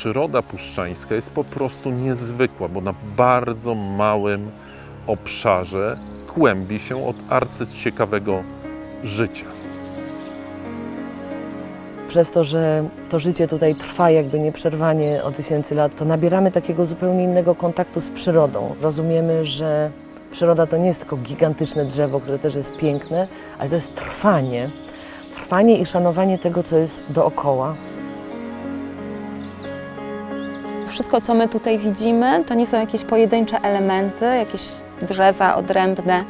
przyroda puszczańska jest po prostu niezwykła, bo na bardzo małym obszarze kłębi się od arcyciekawego życia. Przez to, że to życie tutaj trwa jakby nieprzerwanie od tysięcy lat, to nabieramy takiego zupełnie innego kontaktu z przyrodą. Rozumiemy, że przyroda to nie jest tylko gigantyczne drzewo, które też jest piękne, ale to jest trwanie. Trwanie i szanowanie tego, co jest dookoła. Wszystko, co my tutaj widzimy, to nie są jakieś pojedyncze elementy, jakieś drzewa odrębne,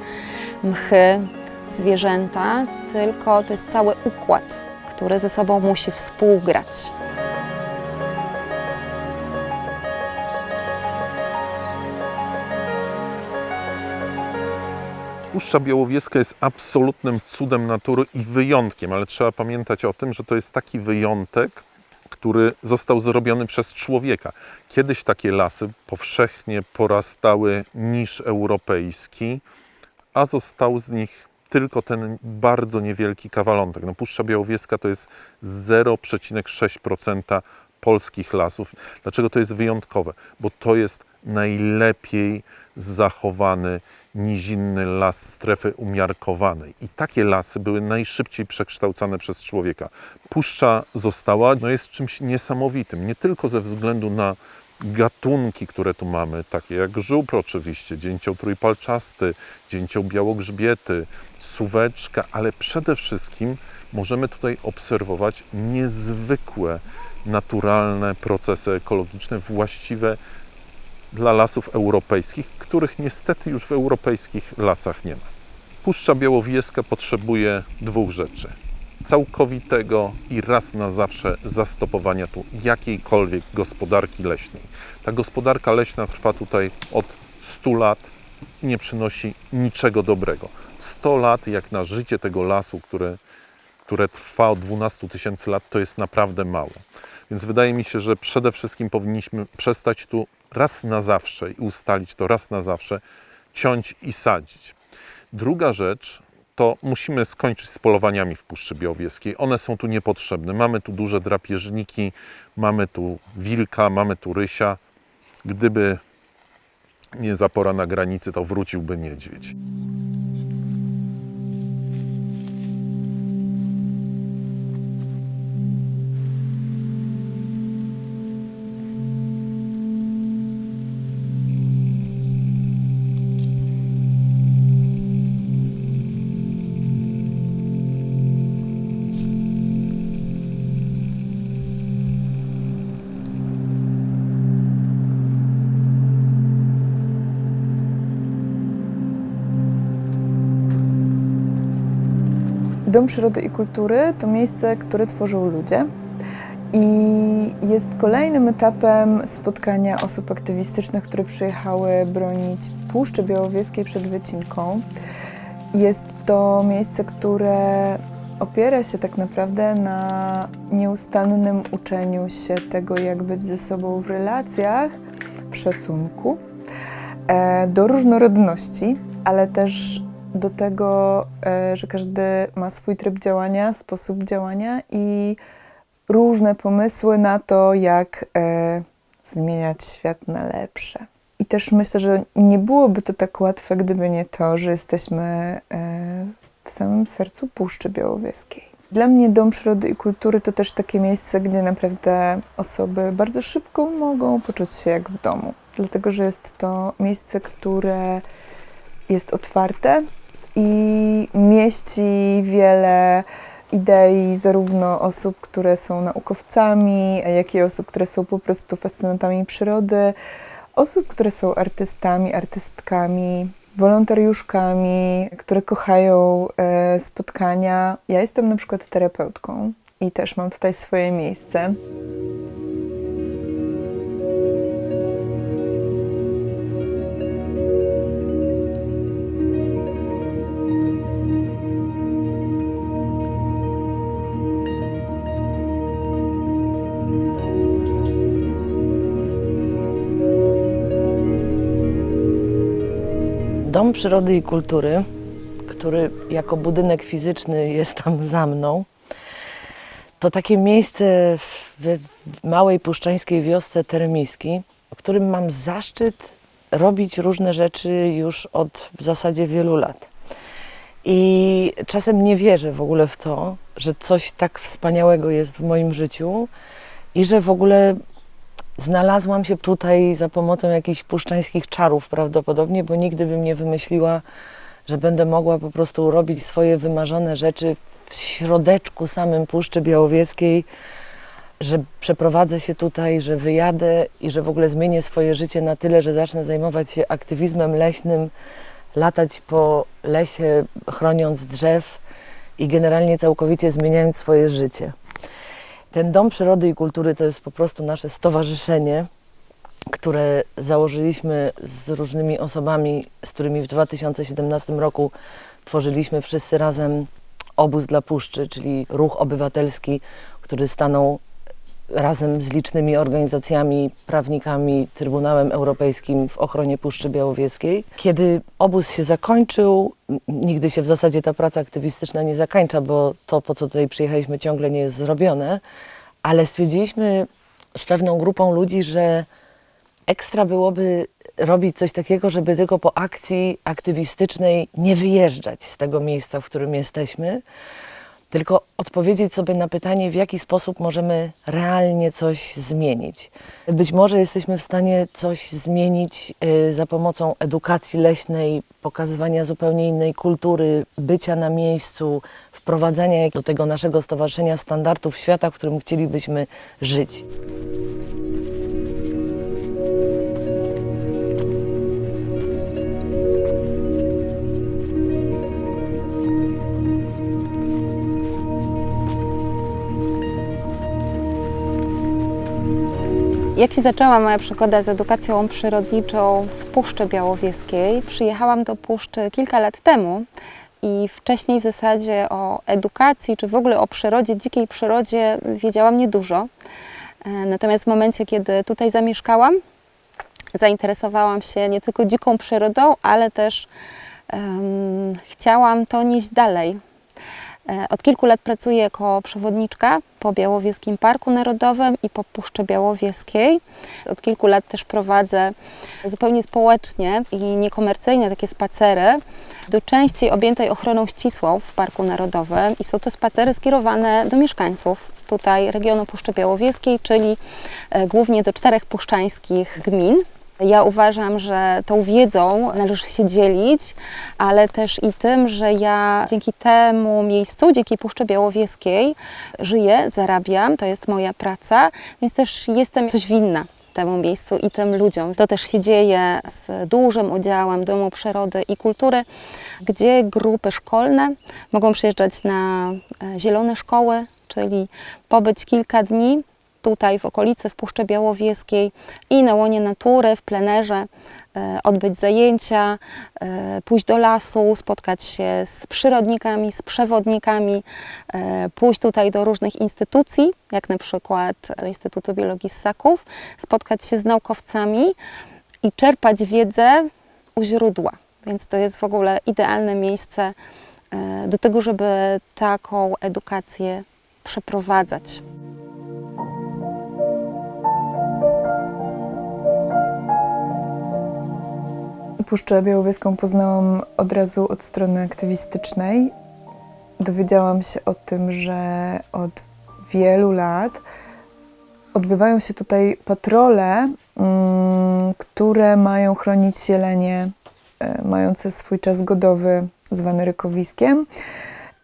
mchy, zwierzęta, tylko to jest cały układ, który ze sobą musi współgrać. Puszcza Białowieska jest absolutnym cudem natury i wyjątkiem, ale trzeba pamiętać o tym, że to jest taki wyjątek, który został zrobiony przez człowieka. Kiedyś takie lasy powszechnie porastały niż europejski, a został z nich tylko ten bardzo niewielki kawalątek. No, Puszcza Białowieska to jest 0,6% polskich lasów. Dlaczego to jest wyjątkowe? Bo to jest najlepiej zachowany nizinny las strefy umiarkowanej. I takie lasy były najszybciej przekształcane przez człowieka. Puszcza została, jest czymś niesamowitym, nie tylko ze względu na gatunki, które tu mamy, takie jak żubr oczywiście, dzięcioł trójpalczasty, dzięcioł białogrzbiety, suweczka, ale przede wszystkim możemy tutaj obserwować niezwykłe, naturalne procesy ekologiczne właściwe dla lasów europejskich, których niestety już w europejskich lasach nie ma. Puszcza Białowieska potrzebuje dwóch rzeczy. Całkowitego i raz na zawsze zastopowania tu jakiejkolwiek gospodarki leśnej. Ta gospodarka leśna trwa tutaj od 100 lat i nie przynosi niczego dobrego. 100 lat jak na życie tego lasu, które trwa od 12 000 lat, to jest naprawdę mało. Więc wydaje mi się, że przede wszystkim powinniśmy przestać tu raz na zawsze i ustalić to raz na zawsze, ciąć i sadzić. Druga rzecz, to musimy skończyć z polowaniami w Puszczy Białowieskiej. One są tu niepotrzebne. Mamy tu duże drapieżniki, mamy tu wilka, mamy tu rysia. Gdyby nie zapora na granicy, to wróciłby niedźwiedź. Dom Przyrody i Kultury to miejsce, które tworzą ludzie i jest kolejnym etapem spotkania osób aktywistycznych, które przyjechały bronić Puszczy Białowieskiej przed wycinką. Jest to miejsce, które opiera się tak naprawdę na nieustannym uczeniu się tego, jak być ze sobą w relacjach, w szacunku do różnorodności, ale też do tego, że każdy ma swój tryb działania, sposób działania i różne pomysły na to, jak zmieniać świat na lepsze. I też myślę, że nie byłoby to tak łatwe, gdyby nie to, że jesteśmy w samym sercu Puszczy Białowieskiej. Dla mnie Dom Przyrody i Kultury to też takie miejsce, gdzie naprawdę osoby bardzo szybko mogą poczuć się jak w domu. Dlatego, że jest to miejsce, które jest otwarte i mieści wiele idei zarówno osób, które są naukowcami, jak i osób, które są po prostu fascynatami przyrody, osób, które są artystami, artystkami, wolontariuszkami, które kochają spotkania. Ja jestem na przykład terapeutką i też mam tutaj swoje miejsce. Dom Przyrody i Kultury, który jako budynek fizyczny jest tam za mną, To takie miejsce w małej puszczańskiej wiosce Teremiski, w którym mam zaszczyt robić różne rzeczy już od w zasadzie wielu lat. I czasem nie wierzę w ogóle w to, że coś tak wspaniałego jest w moim życiu i że w ogóle znalazłam się tutaj za pomocą jakichś puszczańskich czarów prawdopodobnie, bo nigdy bym nie wymyśliła, że będę mogła po prostu robić swoje wymarzone rzeczy w środeczku samym Puszczy Białowieskiej, że przeprowadzę się tutaj, że wyjadę i że w ogóle zmienię swoje życie na tyle, że zacznę zajmować się aktywizmem leśnym, latać po lesie, chroniąc drzew i generalnie całkowicie zmieniając swoje życie. Ten Dom Przyrody i Kultury to jest po prostu nasze stowarzyszenie, które założyliśmy z różnymi osobami, z którymi w 2017 roku tworzyliśmy wszyscy razem Obóz dla Puszczy, czyli ruch obywatelski, który stanął razem z licznymi organizacjami, prawnikami, Trybunałem Europejskim w ochronie Puszczy Białowieskiej. Kiedy obóz się zakończył, nigdy się w zasadzie ta praca aktywistyczna nie zakończa, bo to, po co tutaj przyjechaliśmy, ciągle nie jest zrobione, ale stwierdziliśmy z pewną grupą ludzi, że ekstra byłoby robić coś takiego, żeby tylko po akcji aktywistycznej nie wyjeżdżać z tego miejsca, w którym jesteśmy, tylko odpowiedzieć sobie na pytanie, w jaki sposób możemy realnie coś zmienić. Być może jesteśmy w stanie coś zmienić za pomocą edukacji leśnej, pokazywania zupełnie innej kultury, bycia na miejscu, wprowadzania do tego naszego stowarzyszenia standardów świata, w którym chcielibyśmy żyć. Jak się zaczęła moja przygoda z edukacją przyrodniczą w Puszczy Białowieskiej? Przyjechałam do Puszczy kilka lat temu i wcześniej w zasadzie o edukacji, czy w ogóle o przyrodzie, dzikiej przyrodzie wiedziałam niedużo. Natomiast w momencie, kiedy tutaj zamieszkałam, zainteresowałam się nie tylko dziką przyrodą, ale też chciałam to nieść dalej. Od kilku lat pracuję jako przewodniczka po Białowieskim Parku Narodowym i po Puszczy Białowieskiej. Od kilku lat też prowadzę zupełnie społecznie i niekomercyjne takie spacery do części objętej ochroną ścisłą w Parku Narodowym i są to spacery skierowane do mieszkańców tutaj regionu Puszczy Białowieskiej, czyli głównie do 4 puszczańskich gmin. Ja uważam, że tą wiedzą należy się dzielić, ale też i tym, że ja dzięki temu miejscu, dzięki Puszczy Białowieskiej żyję, zarabiam, to jest moja praca, więc też jestem coś winna temu miejscu i tym ludziom. To też się dzieje z dużym udziałem Domu Przyrody i Kultury, gdzie grupy szkolne mogą przyjeżdżać na zielone szkoły, czyli pobyć kilka dni tutaj w okolicy, w Puszczy Białowieskiej i na łonie natury, w plenerze, odbyć zajęcia, pójść do lasu, spotkać się z przyrodnikami, z przewodnikami, pójść tutaj do różnych instytucji, jak na przykład do Instytutu Biologii Ssaków, spotkać się z naukowcami i czerpać wiedzę u źródła. Więc to jest w ogóle idealne miejsce do tego, żeby taką edukację przeprowadzać. Puszczę Białowieską poznałam od razu od strony aktywistycznej. Dowiedziałam się o tym, że od wielu lat odbywają się tutaj patrole, które mają chronić jelenie mające swój czas godowy, zwany rykowiskiem,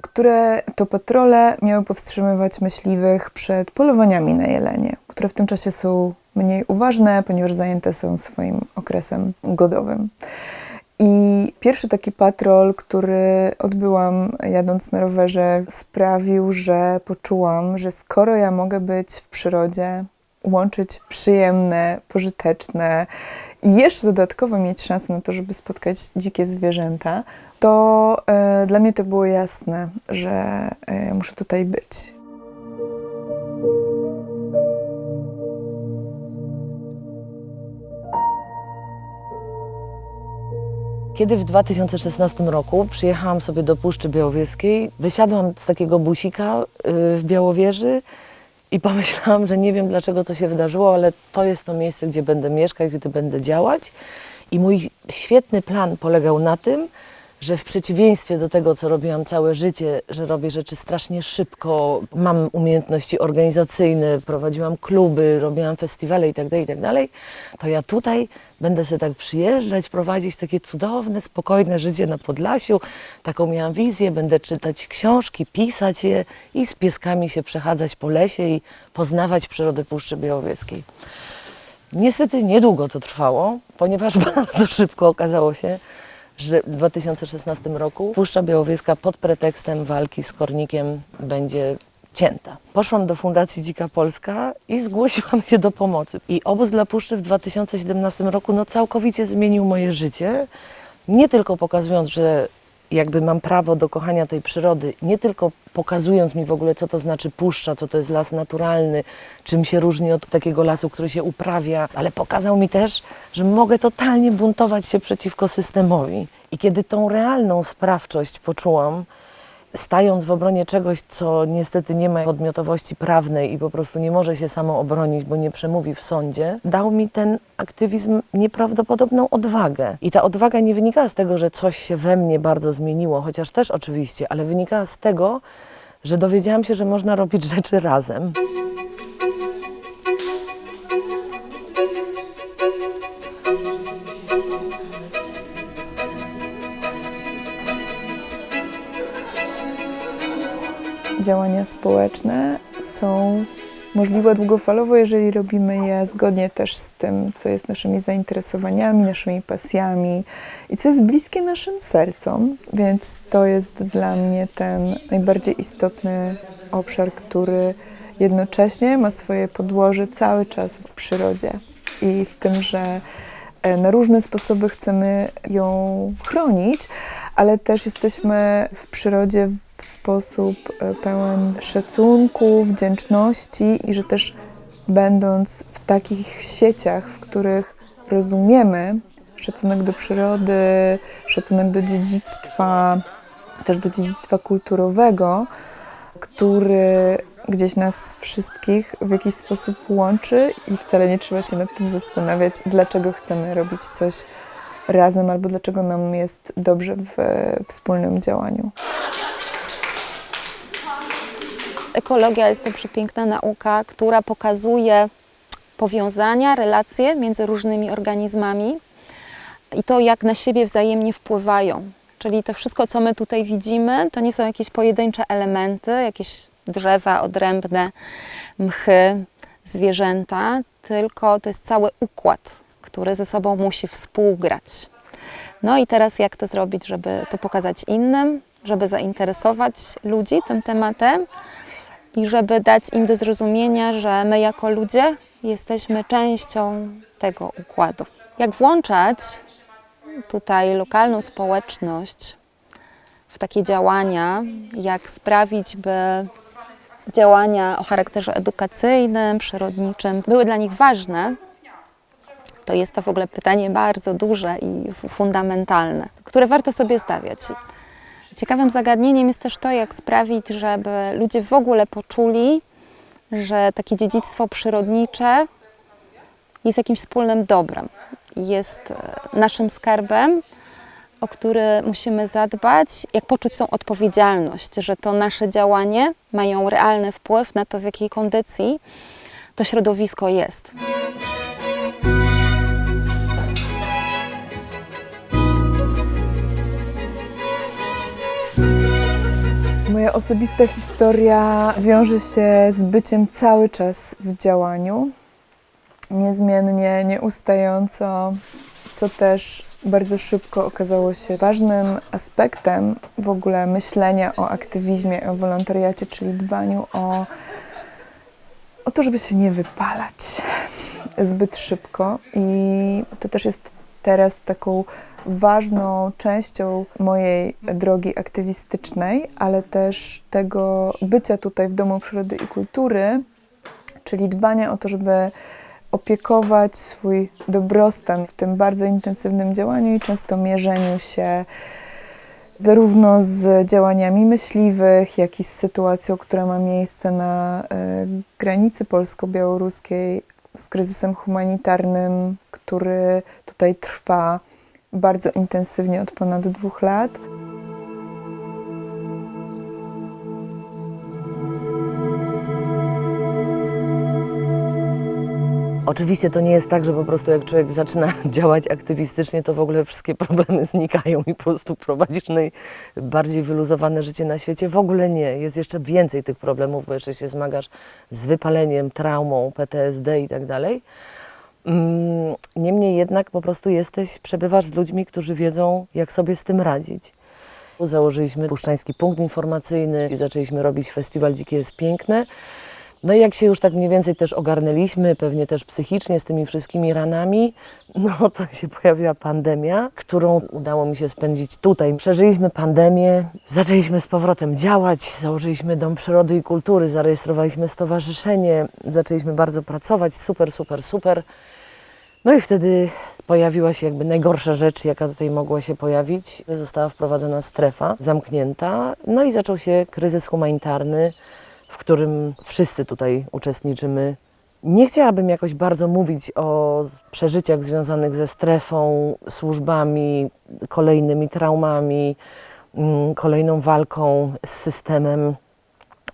które to patrole miały powstrzymywać myśliwych przed polowaniami na jelenie, które w tym czasie są mniej uważne, ponieważ zajęte są swoim okresem godowym. I pierwszy taki patrol, który odbyłam jadąc na rowerze, sprawił, że poczułam, że skoro ja mogę być w przyrodzie, łączyć przyjemne, pożyteczne i jeszcze dodatkowo mieć szansę na to, żeby spotkać dzikie zwierzęta, to dla mnie to było jasne, że muszę tutaj być. Kiedy w 2016 roku przyjechałam sobie do Puszczy Białowieskiej, wysiadłam z takiego busika w Białowieży i pomyślałam, że nie wiem dlaczego to się wydarzyło, ale to jest to miejsce, gdzie będę mieszkać, gdzie będę działać. I mój świetny plan polegał na tym, że w przeciwieństwie do tego, co robiłam całe życie, że robię rzeczy strasznie szybko, mam umiejętności organizacyjne, prowadziłam kluby, robiłam festiwale itd., to ja tutaj będę sobie tak przyjeżdżać, prowadzić takie cudowne, spokojne życie na Podlasiu. Taką miałam wizję, będę czytać książki, pisać je i z pieskami się przechadzać po lesie i poznawać przyrodę Puszczy Białowieskiej. Niestety niedługo to trwało, ponieważ bardzo szybko okazało się, że w 2016 roku Puszcza Białowieska pod pretekstem walki z kornikiem będzie cięta. Poszłam do Fundacji Dzika Polska i zgłosiłam się do pomocy. I obóz dla Puszczy w 2017 roku całkowicie zmienił moje życie, nie tylko pokazując, że jakby mam prawo do kochania tej przyrody, nie tylko pokazując mi w ogóle, co to znaczy puszcza, co to jest las naturalny, czym się różni od takiego lasu, który się uprawia, ale pokazał mi też, że mogę totalnie buntować się przeciwko systemowi. I kiedy tą realną sprawczość poczułam, stając w obronie czegoś, co niestety nie ma podmiotowości prawnej i po prostu nie może się samo obronić, bo nie przemówi w sądzie, dał mi ten aktywizm nieprawdopodobną odwagę. I ta odwaga nie wynikała z tego, że coś się we mnie bardzo zmieniło, chociaż też oczywiście, ale wynikała z tego, że dowiedziałam się, że można robić rzeczy razem. Działania społeczne są możliwe długofalowo, jeżeli robimy je zgodnie też z tym, co jest naszymi zainteresowaniami, naszymi pasjami i co jest bliskie naszym sercom. Więc to jest dla mnie ten najbardziej istotny obszar, który jednocześnie ma swoje podłoże cały czas w przyrodzie i w tym, że na różne sposoby chcemy ją chronić, ale też jesteśmy w przyrodzie w sposób pełen szacunku, wdzięczności i że też będąc w takich sieciach, w których rozumiemy szacunek do przyrody, szacunek do dziedzictwa, też do dziedzictwa kulturowego, który gdzieś nas wszystkich w jakiś sposób łączy i wcale nie trzeba się nad tym zastanawiać, dlaczego chcemy robić coś razem albo dlaczego nam jest dobrze w wspólnym działaniu. Ekologia jest to przepiękna nauka, która pokazuje powiązania, relacje między różnymi organizmami i to, jak na siebie wzajemnie wpływają. Czyli to wszystko, co my tutaj widzimy, to nie są jakieś pojedyncze elementy, jakieś drzewa odrębne, mchy, zwierzęta, tylko to jest cały układ, który ze sobą musi współgrać. No i teraz jak to zrobić, żeby to pokazać innym, żeby zainteresować ludzi tym tematem i żeby dać im do zrozumienia, że my jako ludzie jesteśmy częścią tego układu. Jak włączać tutaj lokalną społeczność w takie działania, jak sprawić, by działania o charakterze edukacyjnym, przyrodniczym były dla nich ważne, to jest to w ogóle pytanie bardzo duże i fundamentalne, które warto sobie stawiać. Ciekawym zagadnieniem jest też to, jak sprawić, żeby ludzie w ogóle poczuli, że takie dziedzictwo przyrodnicze jest jakimś wspólnym dobrem, jest naszym skarbem, o który musimy zadbać, jak poczuć tą odpowiedzialność, że to nasze działanie mają realny wpływ na to, w jakiej kondycji to środowisko jest. Moja osobista historia wiąże się z byciem cały czas w działaniu, niezmiennie, nieustająco, co też bardzo szybko okazało się ważnym aspektem w ogóle myślenia o aktywizmie, o wolontariacie, czyli dbaniu o to, żeby się nie wypalać zbyt szybko. I to też jest teraz taką ważną częścią mojej drogi aktywistycznej, ale też tego bycia tutaj w Domu Przyrody i Kultury, czyli dbania o to, żeby opiekować swój dobrostan w tym bardzo intensywnym działaniu i często mierzeniu się zarówno z działaniami myśliwych, jak i z sytuacją, która ma miejsce na granicy polsko-białoruskiej, z kryzysem humanitarnym, który tutaj trwa bardzo intensywnie od ponad 2 lat. Oczywiście to nie jest tak, że po prostu jak człowiek zaczyna działać aktywistycznie, to w ogóle wszystkie problemy znikają i po prostu prowadzisz najbardziej wyluzowane życie na świecie. W ogóle nie. Jest jeszcze więcej tych problemów, bo jeszcze się zmagasz z wypaleniem, traumą, PTSD i tak dalej. Niemniej jednak po prostu przebywasz z ludźmi, którzy wiedzą, jak sobie z tym radzić. Założyliśmy Puszczański Punkt Informacyjny i zaczęliśmy robić festiwal Dzikie jest piękne. No i jak się już tak mniej więcej też ogarnęliśmy, pewnie też psychicznie z tymi wszystkimi ranami, no to się pojawiła pandemia, którą udało mi się spędzić tutaj. Przeżyliśmy pandemię, zaczęliśmy z powrotem działać, założyliśmy Dom Przyrody i Kultury, zarejestrowaliśmy stowarzyszenie, zaczęliśmy bardzo pracować, super. No i wtedy pojawiła się jakby najgorsza rzecz, jaka tutaj mogła się pojawić. Została wprowadzona strefa zamknięta, no i zaczął się kryzys humanitarny, w którym wszyscy tutaj uczestniczymy. Nie chciałabym jakoś bardzo mówić o przeżyciach związanych ze strefą, służbami, kolejnymi traumami, kolejną walką z systemem,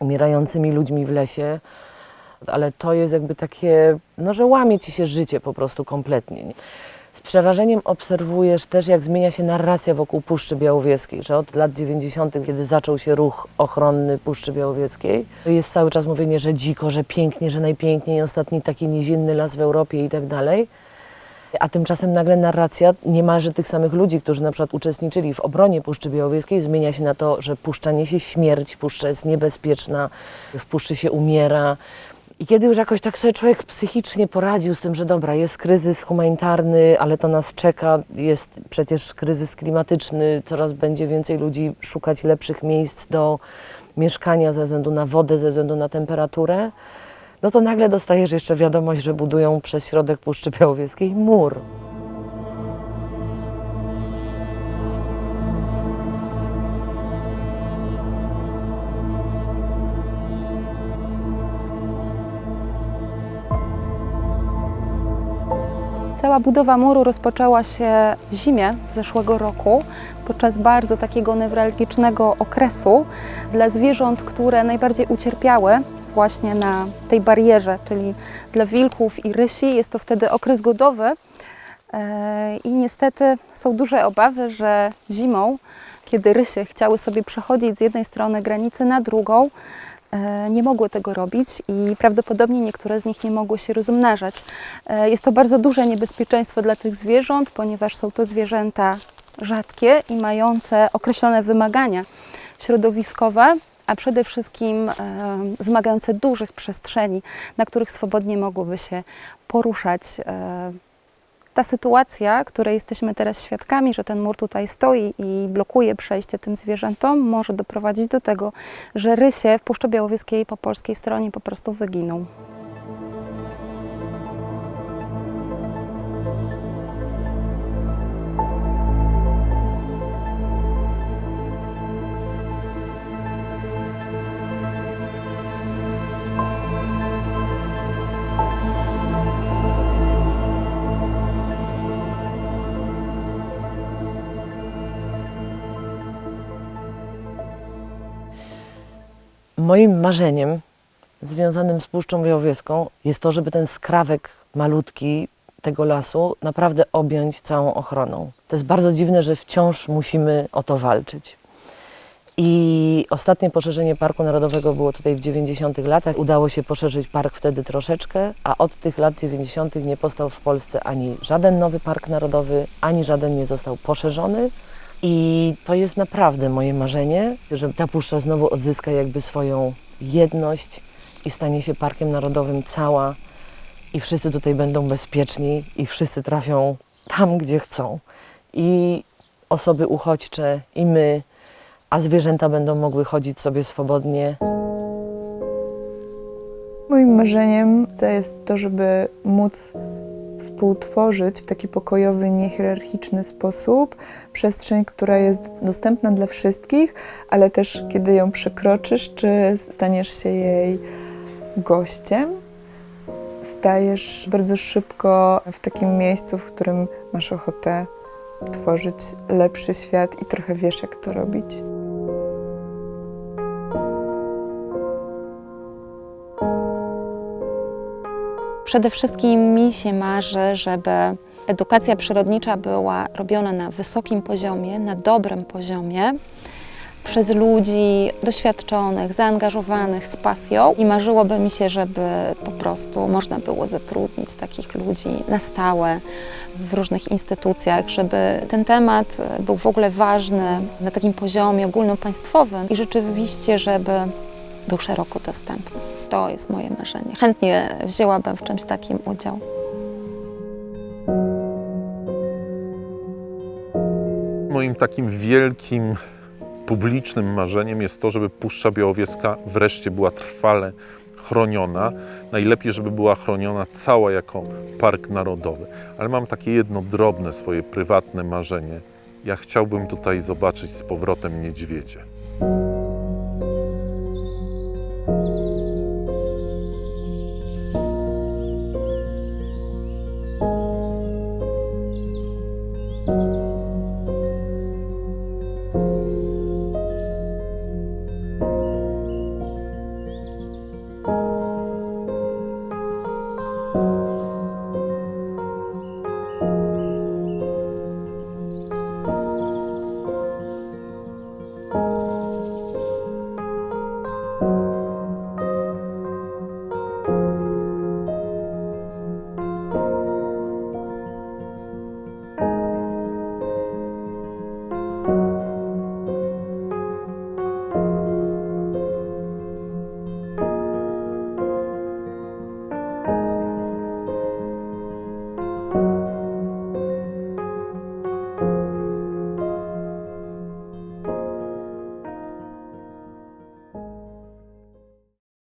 umierającymi ludźmi w lesie, ale to jest jakby takie, no, że łamie ci się życie po prostu kompletnie. Z przerażeniem obserwujesz też, jak zmienia się narracja wokół Puszczy Białowieskiej, że od lat 90., kiedy zaczął się ruch ochronny Puszczy Białowieskiej, jest cały czas mówienie, że dziko, że pięknie, że najpiękniej, ostatni taki nizinny las w Europie i tak dalej. A tymczasem nagle narracja niemalże tych samych ludzi, którzy na przykład uczestniczyli w obronie Puszczy Białowieskiej, zmienia się na to, że Puszcza niesie śmierć, Puszcza jest niebezpieczna, w Puszczy się umiera. I kiedy już jakoś tak sobie człowiek psychicznie poradził z tym, że dobra, jest kryzys humanitarny, ale to nas czeka, jest przecież kryzys klimatyczny, coraz będzie więcej ludzi szukać lepszych miejsc do mieszkania ze względu na wodę, ze względu na temperaturę, no to nagle dostajesz jeszcze wiadomość, że budują przez środek Puszczy Białowieskiej mur. Cała budowa muru rozpoczęła się w zimie zeszłego roku, podczas bardzo takiego newralgicznego okresu dla zwierząt, które najbardziej ucierpiały właśnie na tej barierze, czyli dla wilków i rysi. Jest to wtedy okres godowy i niestety są duże obawy, że zimą, kiedy rysy chciały sobie przechodzić z jednej strony granicy na drugą, nie mogły tego robić i prawdopodobnie niektóre z nich nie mogły się rozmnażać. Jest to bardzo duże niebezpieczeństwo dla tych zwierząt, ponieważ są to zwierzęta rzadkie i mające określone wymagania środowiskowe, a przede wszystkim wymagające dużych przestrzeni, na których swobodnie mogłyby się poruszać. Ta sytuacja, której jesteśmy teraz świadkami, że ten mur tutaj stoi i blokuje przejście tym zwierzętom, może doprowadzić do tego, że rysie w Puszczy Białowieskiej po polskiej stronie po prostu wyginą. Moim marzeniem związanym z Puszczą Białowieską jest to, żeby ten skrawek malutki tego lasu naprawdę objąć całą ochroną. To jest bardzo dziwne, że wciąż musimy o to walczyć. I ostatnie poszerzenie Parku Narodowego było tutaj w 90. latach. Udało się poszerzyć park wtedy troszeczkę, a od tych lat 90. nie powstał w Polsce ani żaden nowy park narodowy, ani żaden nie został poszerzony. I to jest naprawdę moje marzenie, że ta puszcza znowu odzyska jakby swoją jedność i stanie się parkiem narodowym cała i wszyscy tutaj będą bezpieczni i wszyscy trafią tam, gdzie chcą. I osoby uchodźcze, i my, a zwierzęta będą mogły chodzić sobie swobodnie. Moim marzeniem jest to, żeby móc współtworzyć w taki pokojowy, niehierarchiczny sposób przestrzeń, która jest dostępna dla wszystkich, ale też kiedy ją przekroczysz, czy staniesz się jej gościem, stajesz bardzo szybko w takim miejscu, w którym masz ochotę tworzyć lepszy świat i trochę wiesz, jak to robić. Przede wszystkim mi się marzy, żeby edukacja przyrodnicza była robiona na wysokim poziomie, na dobrym poziomie, przez ludzi doświadczonych, zaangażowanych, z pasją. I marzyłoby mi się, żeby po prostu można było zatrudnić takich ludzi na stałe w różnych instytucjach, żeby ten temat był w ogóle ważny na takim poziomie ogólnopaństwowym i rzeczywiście, żeby był szeroko dostępny. To jest moje marzenie. Chętnie wzięłabym w czymś takim udział. Moim takim wielkim publicznym marzeniem jest to, żeby Puszcza Białowieska wreszcie była trwale chroniona. Najlepiej, żeby była chroniona cała jako park narodowy. Ale mam takie jedno drobne swoje prywatne marzenie. Ja chciałbym tutaj zobaczyć z powrotem niedźwiedzie.